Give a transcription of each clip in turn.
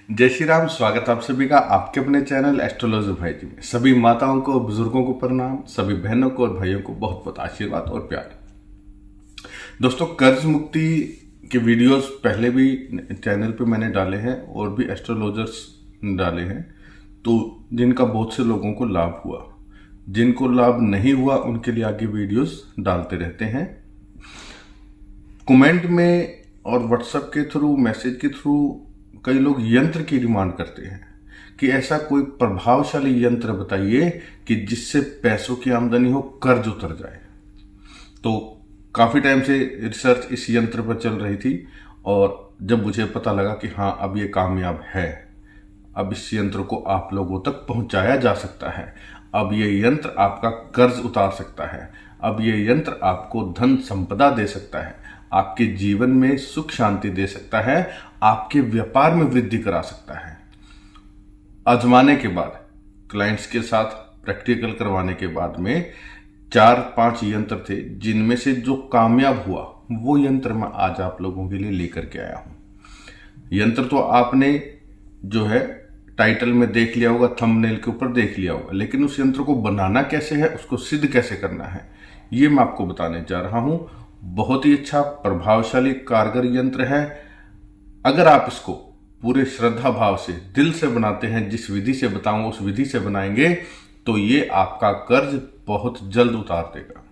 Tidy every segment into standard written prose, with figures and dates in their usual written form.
जय श्री राम। स्वागत आप सभी का आपके अपने चैनल एस्ट्रोलॉजर भाई जी में। सभी माताओं को, बुजुर्गों को प्रणाम, सभी बहनों को और भाइयों को बहुत बहुत आशीर्वाद और प्यार। दोस्तों, कर्ज मुक्ति के वीडियोस पहले भी चैनल पे मैंने डाले हैं और भी एस्ट्रोलॉजर्स डाले हैं, तो जिनका बहुत से लोगों को लाभ हुआ। जिनको लाभ नहीं हुआ उनके लिए आगे वीडियोस डालते रहते हैं। कमेंट में और व्हाट्सएप के थ्रू, मैसेज के थ्रू कई लोग यंत्र की डिमांड करते हैं कि ऐसा कोई प्रभावशाली यंत्र बताइए कि जिससे पैसों की आमदनी हो, कर्ज उतर जाए। तो काफी टाइम से रिसर्च इस यंत्र पर चल रही थी और जब मुझे पता लगा कि हाँ, अब ये कामयाब है, अब इस यंत्र को आप लोगों तक पहुंचाया जा सकता है, अब ये यंत्र आपका कर्ज उतार सकता है, अब ये यंत्र आपको धन संपदा दे सकता है, आपके जीवन में सुख शांति दे सकता है, आपके व्यापार में वृद्धि करा सकता है। आजमाने के बाद, क्लाइंट्स के साथ प्रैक्टिकल करवाने के बाद में 4-5 यंत्र थे, जिनमें से जो कामयाब हुआ वो यंत्र मैं आज आप लोगों के लिए लेकर के आया हूं। यंत्र तो आपने जो है टाइटल में देख लिया होगा, थंबनेल के ऊपर देख लिया होगा, लेकिन उस यंत्र को बनाना कैसे है, उसको सिद्ध कैसे करना है, ये मैं आपको बताने जा रहा हूं। बहुत ही अच्छा, प्रभावशाली, कारगर यंत्र है। अगर आप इसको पूरे श्रद्धा भाव से, दिल से बनाते हैं, जिस विधि से बताऊंगा उस विधि से बनाएंगे, तो ये आपका कर्ज बहुत जल्द उतार देगा।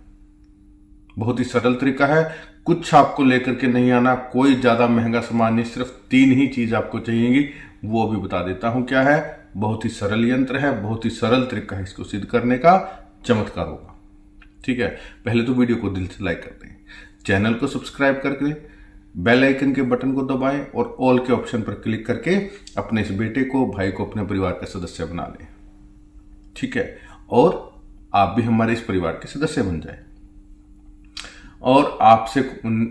बहुत ही सरल तरीका है, कुछ आपको लेकर के नहीं आना, कोई ज्यादा महंगा सामान नहीं, सिर्फ 3 ही चीज आपको चाहिएगी, वो अभी बता देता हूं क्या है। बहुत ही सरल यंत्र है, बहुत ही सरल तरीका है इसको सिद्ध करने का, चमत्कार होगा। ठीक है, पहले तो वीडियो को दिल से लाइक कर दें, चैनल को सब्सक्राइब करके बेल आइकन के बटन को दबाएं और ऑल के ऑप्शन पर क्लिक करके अपने इस बेटे को, भाई को अपने परिवार का सदस्य बना लें। ठीक है, और आप भी हमारे इस परिवार के सदस्य बन जाएं। और आपसे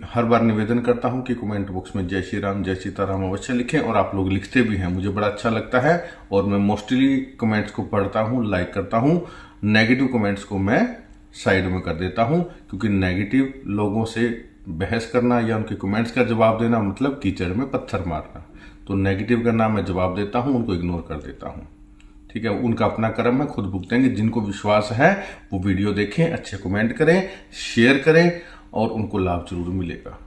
हर बार निवेदन करता हूं कि कमेंट बॉक्स में जय श्री राम, जय सीताराम अवश्य लिखें, और आप लोग लिखते भी हैं, मुझे बड़ा अच्छा लगता है। और मैं मोस्टली कमेंट्स को पढ़ता हूं, लाइक करता हूं। नेगेटिव कमेंट्स को मैं साइड में कर देता हूं, क्योंकि नेगेटिव लोगों से बहस करना या उनके कमेंट्स का जवाब देना मतलब कीचड़ में पत्थर मारना। तो नेगेटिव का नाम मैं जवाब देता हूं, उनको इग्नोर कर देता हूं। ठीक है, उनका अपना कर्म है, खुद भुगतेंगे। जिनको विश्वास है वो वीडियो देखें, अच्छे कमेंट करें, शेयर करें, और उनको लाभ जरूर मिलेगा।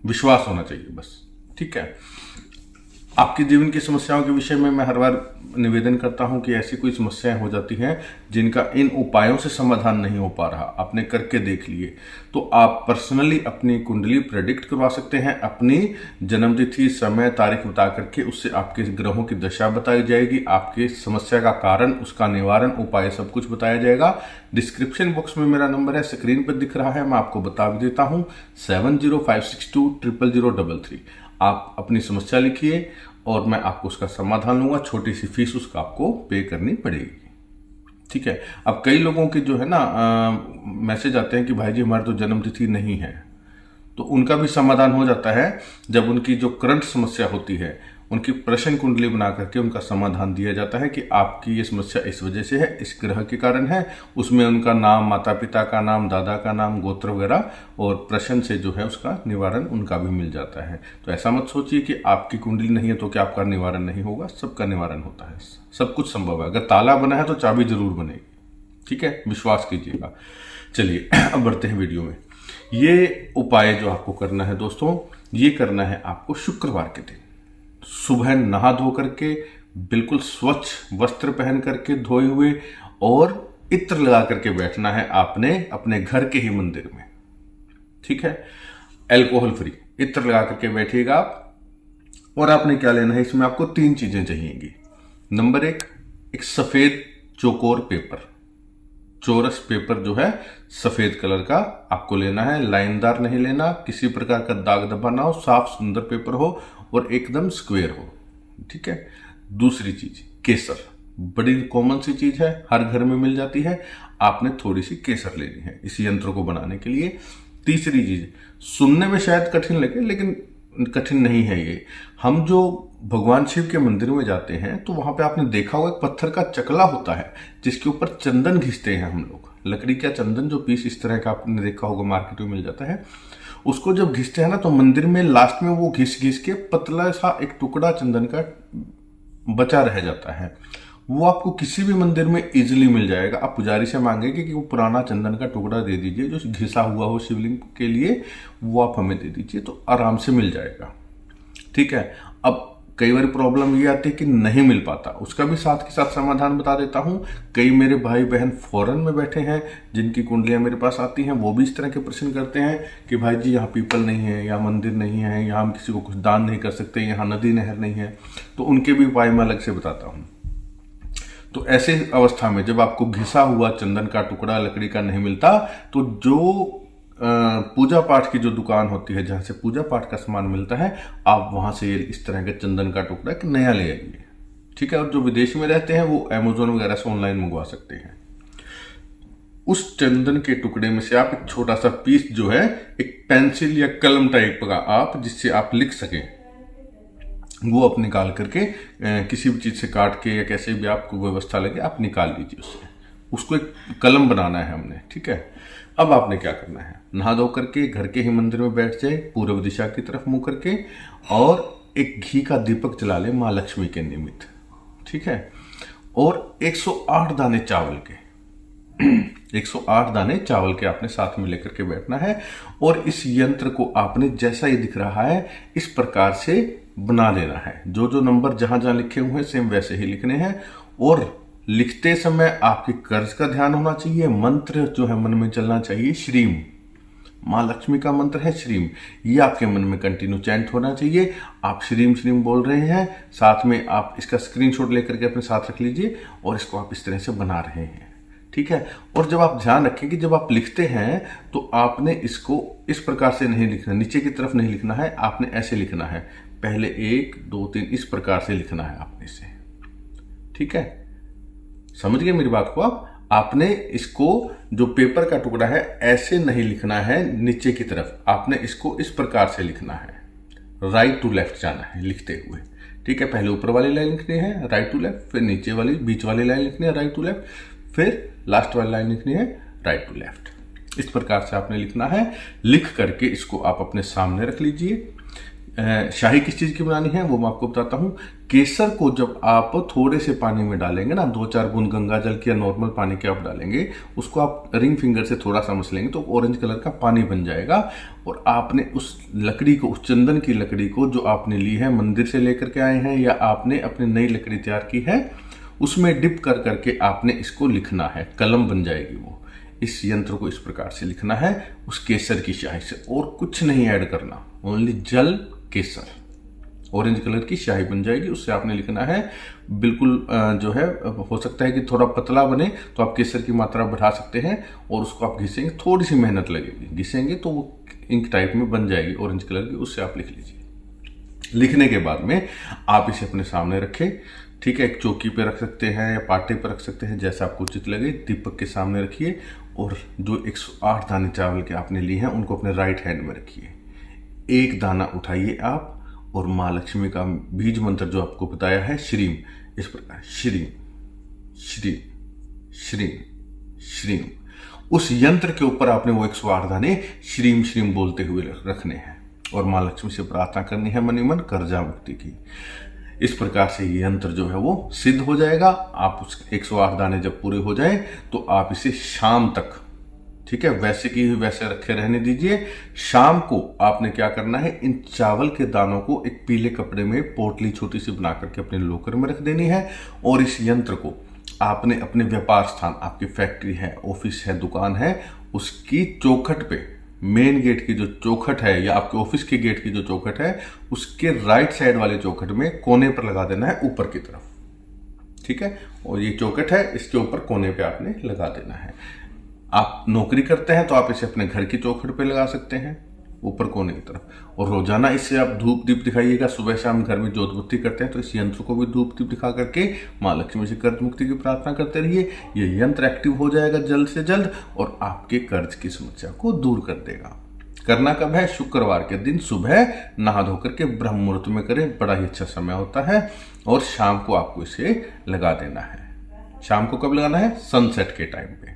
विश्वास होना चाहिए बस। ठीक है, आपके जीवन की समस्याओं के विषय में मैं हर बार निवेदन करता हूं कि ऐसी कोई समस्याएं हो जाती हैं जिनका इन उपायों से समाधान नहीं हो पा रहा, आपने करके देख लिए, तो आप पर्सनली अपनी कुंडली प्रेडिक्ट करवा सकते हैं। अपनी जन्मतिथि, समय, तारीख बता करके उससे आपके ग्रहों की दशा बताई जाएगी, आपकी समस्या का कारण, उसका निवारण, उपाय सब कुछ बताया जाएगा। डिस्क्रिप्शन बॉक्स में मेरा नंबर है, स्क्रीन पर दिख रहा है, मैं आपको बता भी देता हूं, 7056200033। आप अपनी समस्या लिखिए और मैं आपको उसका समाधान लूंगा। छोटी सी फीस उसका आपको पे करनी पड़ेगी। ठीक है, अब कई लोगों के जो है ना मैसेज आते हैं कि भाई जी हमारी तो जन्मतिथि नहीं है, तो उनका भी समाधान हो जाता है जब उनकी जो करंट समस्या होती है, उनकी प्रश्न कुंडली बना करके उनका समाधान दिया जाता है कि आपकी ये समस्या इस वजह से है, इस ग्रह के कारण है। उसमें उनका नाम, माता पिता का नाम, दादा का नाम, गोत्र वगैरह, और प्रश्न से जो है उसका निवारण उनका भी मिल जाता है। तो ऐसा मत सोचिए कि आपकी कुंडली नहीं है तो क्या आपका निवारण नहीं होगा, सबका निवारण होता है, सब कुछ संभव है। अगर ताला बना है तो चाबी जरूर बनेगी। ठीक है, विश्वास कीजिएगा। चलिए अब बढ़ते हैं वीडियो में। ये उपाय जो आपको करना है दोस्तों, ये करना है आपको शुक्रवार के दिन सुबह नहा धो करके, बिल्कुल स्वच्छ वस्त्र पहन करके, धोए हुए, और इत्र लगा करके बैठना है आपने अपने घर के ही मंदिर में। ठीक है, अल्कोहल फ्री इत्र लगा करके बैठिएगा आप। और आपने क्या लेना है, इसमें आपको 3 चीजें चाहिएगी। नंबर 1, एक सफेद चौकोर पेपर, चौरस पेपर जो है सफेद कलर का आपको लेना है। लाइनदार नहीं लेना, किसी प्रकार का दाग धब्बा ना हो, साफ सुंदर पेपर हो और एकदम स्क्वायर हो। ठीक है, दूसरी चीज केसर, बड़ी कॉमन सी चीज है, हर घर में मिल जाती है, आपने थोड़ी सी केसर लेनी है इस यंत्र को बनाने के लिए। तीसरी चीज, सुनने में शायद कठिन लगे लेकिन कठिन नहीं है ये। हम जो भगवान शिव के मंदिर में जाते हैं तो वहां पे आपने देखा होगा एक पत्थर का चकला होता है जिसके ऊपर चंदन घिसते हैं हम लोग। लकड़ी का चंदन, जो पीस इस तरह का आपने देखा होगा मार्केट में मिल जाता है। उसको जब घिसते हैं ना तो मंदिर में लास्ट में वो घिस घिस के पतला सा एक टुकड़ा चंदन का बचा रह जाता है, वो आपको किसी भी मंदिर में इजीली मिल जाएगा। आप पुजारी से मांगेंगे कि वो पुराना चंदन का टुकड़ा दे दीजिए जो घिसा हुआ हो शिवलिंग के लिए, वो आप हमें दे दीजिए तो आराम से मिल जाएगा। ठीक है। अब कई बार प्रॉब्लम ये आती है कि नहीं मिल पाता, उसका भी साथ के साथ समाधान बता देता हूं। कई मेरे भाई बहन फॉरेन में बैठे हैं जिनकी कुंडलियां मेरे पास आती हैं, वो भी इस तरह के प्रश्न करते हैं कि भाई जी यहाँ पीपल नहीं है, यहाँ मंदिर नहीं है, यहाँ हम किसी को कुछ दान नहीं कर सकते, यहाँ नदी नहर नहीं है, तो उनके भी उपाय मैं अलग से बताता हूँ। तो ऐसे अवस्था में जब आपको घिसा हुआ चंदन का टुकड़ा लकड़ी का नहीं मिलता, तो जो पूजा पाठ की जो दुकान होती है जहां से पूजा पाठ का सामान मिलता है, आप वहां से इस तरह के चंदन का टुकड़ा एक नया ले आइए। ठीक है। और जो विदेश में रहते हैं वो अमेजोन वगैरह से ऑनलाइन मंगवा सकते हैं। उस चंदन के टुकड़े में से आप एक छोटा सा पीस जो है, एक पेंसिल या कलम टाइप का आप जिससे आप लिख सकें, वो आप निकाल करके किसी भी चीज से काट के या कैसे भी आपको व्यवस्था लगे आप निकाल लीजिए उससे। उसको एक कलम बनाना है हमने। ठीक है। अब आपने क्या करना है, नहा धो करके घर के ही मंदिर में बैठ जाए, पूर्व दिशा की तरफ मुंह करके, और एक घी का दीपक जला ले माँ लक्ष्मी के निमित्त। ठीक है। और 108 दाने चावल के 108 दाने चावल के आपने साथ में लेकर के बैठना है। और इस यंत्र को आपने जैसा ये दिख रहा है इस प्रकार से बना लेना है। जो जो नंबर जहां जहां लिखे हुए हैं सेम वैसे ही लिखने हैं। और लिखते समय आपके कर्ज का ध्यान होना चाहिए। मंत्र जो है मन में चलना चाहिए, श्रीम, माँ लक्ष्मी का मंत्र है श्रीम, ये आपके मन में कंटिन्यू चैंट होना चाहिए। आप श्रीम श्रीम बोल रहे हैं, साथ में आप इसका स्क्रीनशॉट लेकर के अपने साथ रख लीजिए और इसको आप इस तरह से बना रहे हैं। ठीक है। और जब आप ध्यान रखें कि जब आप लिखते हैं तो आपने इसको इस प्रकार से नहीं लिखना, नीचे की तरफ नहीं लिखना है, आपने ऐसे लिखना है, पहले 1 2 3 इस प्रकार से लिखना है आपने इसे। ठीक है। समझ गए मेरी बात को आपने इसको जो पेपर का टुकड़ा है ऐसे नहीं लिखना है नीचे की तरफ, आपने इसको इस प्रकार से लिखना है, राइट टू लेफ्ट जाना है लिखते हुए। ठीक है। पहले ऊपर वाली लाइन लिखनी है राइट टू लेफ्ट, फिर नीचे वाली बीच वाली लाइन लिखनी है राइट टू लेफ्ट, फिर लास्ट वाली लाइन लिखनी है राइट टू लेफ्ट। इस प्रकार से आपने लिखना है। लिख करके इसको आप अपने सामने रख लीजिए। शाही किस चीज की बनानी है वो मैं आपको बताता हूं। केसर को जब आप थोड़े से पानी में डालेंगे ना, 2-4 बूंद गंगा जल के या नॉर्मल पानी के आप डालेंगे, उसको आप रिंग फिंगर से थोड़ा सा मसलेंगे तो ऑरेंज कलर का पानी बन जाएगा। और आपने उस लकड़ी को, उस चंदन की लकड़ी को जो आपने ली है, मंदिर से लेकर के आए हैं या आपने अपनी नई लकड़ी तैयार की है, उसमें डिप कर करके आपने इसको लिखना है, कलम बन जाएगी वो। इस यंत्र को इस प्रकार से लिखना है उस केसर की स्याही से, और कुछ नहीं ऐड करना, ओनली जल केसर, ऑरेंज कलर की स्याही बन जाएगी, उससे आपने लिखना है। बिल्कुल जो है हो सकता है कि थोड़ा पतला बने तो आप केसर की मात्रा बढ़ा सकते हैं और उसको आप घिसेंगे, थोड़ी सी मेहनत लगेगी, घिसेंगे तो वो इंक टाइप में बन जाएगी ऑरेंज कलर की, उससे आप लिख लीजिए। लिखने के बाद में आप इसे अपने सामने रखें। ठीक है। एक चौकी पे रख सकते हैं या पाटे पे रख सकते हैं, जैसा आपको उचित लगे। दीपक के सामने रखिए और जो 108 दाने चावल के आपने लिए हैं उनको अपने राइट हैंड में रखिए। एक दाना उठाइए आप और माँ लक्ष्मी का बीज मंत्र जो आपको बताया है श्रीम, इस प्रकार श्रीम श्रीम श्रीम श्रीम, उस यंत्र के ऊपर आपने वो 108 दाने श्रीम श्रीम बोलते हुए रखने हैं और माँ लक्ष्मी से प्रार्थना करनी है मन ही मन कर्जा मुक्ति की। इस प्रकार से ये यंत्र जो है वो सिद्ध हो जाएगा। आप उस 108 दाने जब पूरे हो जाए तो आप इसे शाम तक, ठीक है, वैसे की वैसे रखे रहने दीजिए। शाम को आपने क्या करना है, इन चावल के दानों को एक पीले कपड़े में पोटली छोटी सी बना करके अपने लॉकर में रख देनी है और इस यंत्र को आपने अपने व्यापार स्थान, आपकी फैक्ट्री है, ऑफिस है, दुकान है, उसकी चौखट पे, मेन गेट की जो चौखट है या आपके ऑफिस के गेट की जो चौखट है उसके राइट साइड वाले चौखट में कोने पर लगा देना है, ऊपर की तरफ। ठीक है। और ये चौखट है, इसके ऊपर कोने पे आपने लगा देना है। आप नौकरी करते हैं तो आप इसे अपने घर की चौखट पे लगा सकते हैं, ऊपर कोने की तरफ। और रोजाना इससे आप धूप दीप दिखाइएगा। सुबह शाम घर में जोत बत्ती करते हैं तो इस यंत्र को भी धूप दीप दिखा करके माँ लक्ष्मी से कर्ज मुक्ति की प्रार्थना करते रहिए। ये यंत्र एक्टिव हो जाएगा जल्द से जल्द और आपके कर्ज की समस्या को दूर कर देगा। करना कब है? शुक्रवार के दिन सुबह नहा धो करके ब्रह्म मुहूर्त में करें, बड़ा ही अच्छा समय होता है। और शाम को आपको इसे लगा देना है। शाम को कब लगाना है? सनसेट के टाइम पे,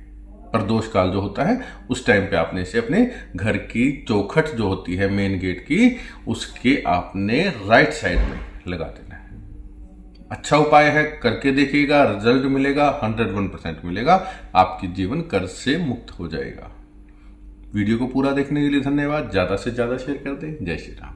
प्रदोष काल जो होता है उस टाइम पे आपने इसे अपने घर की चौखट जो होती है मेन गेट की, उसके आपने राइट साइड में लगा देना है। अच्छा उपाय है, करके देखिएगा, रिजल्ट मिलेगा, 101% मिलेगा, आपकी जीवन कर्ज से मुक्त हो जाएगा। वीडियो को पूरा देखने के लिए धन्यवाद। ज्यादा से ज्यादा शेयर कर दें। जय श्री राम।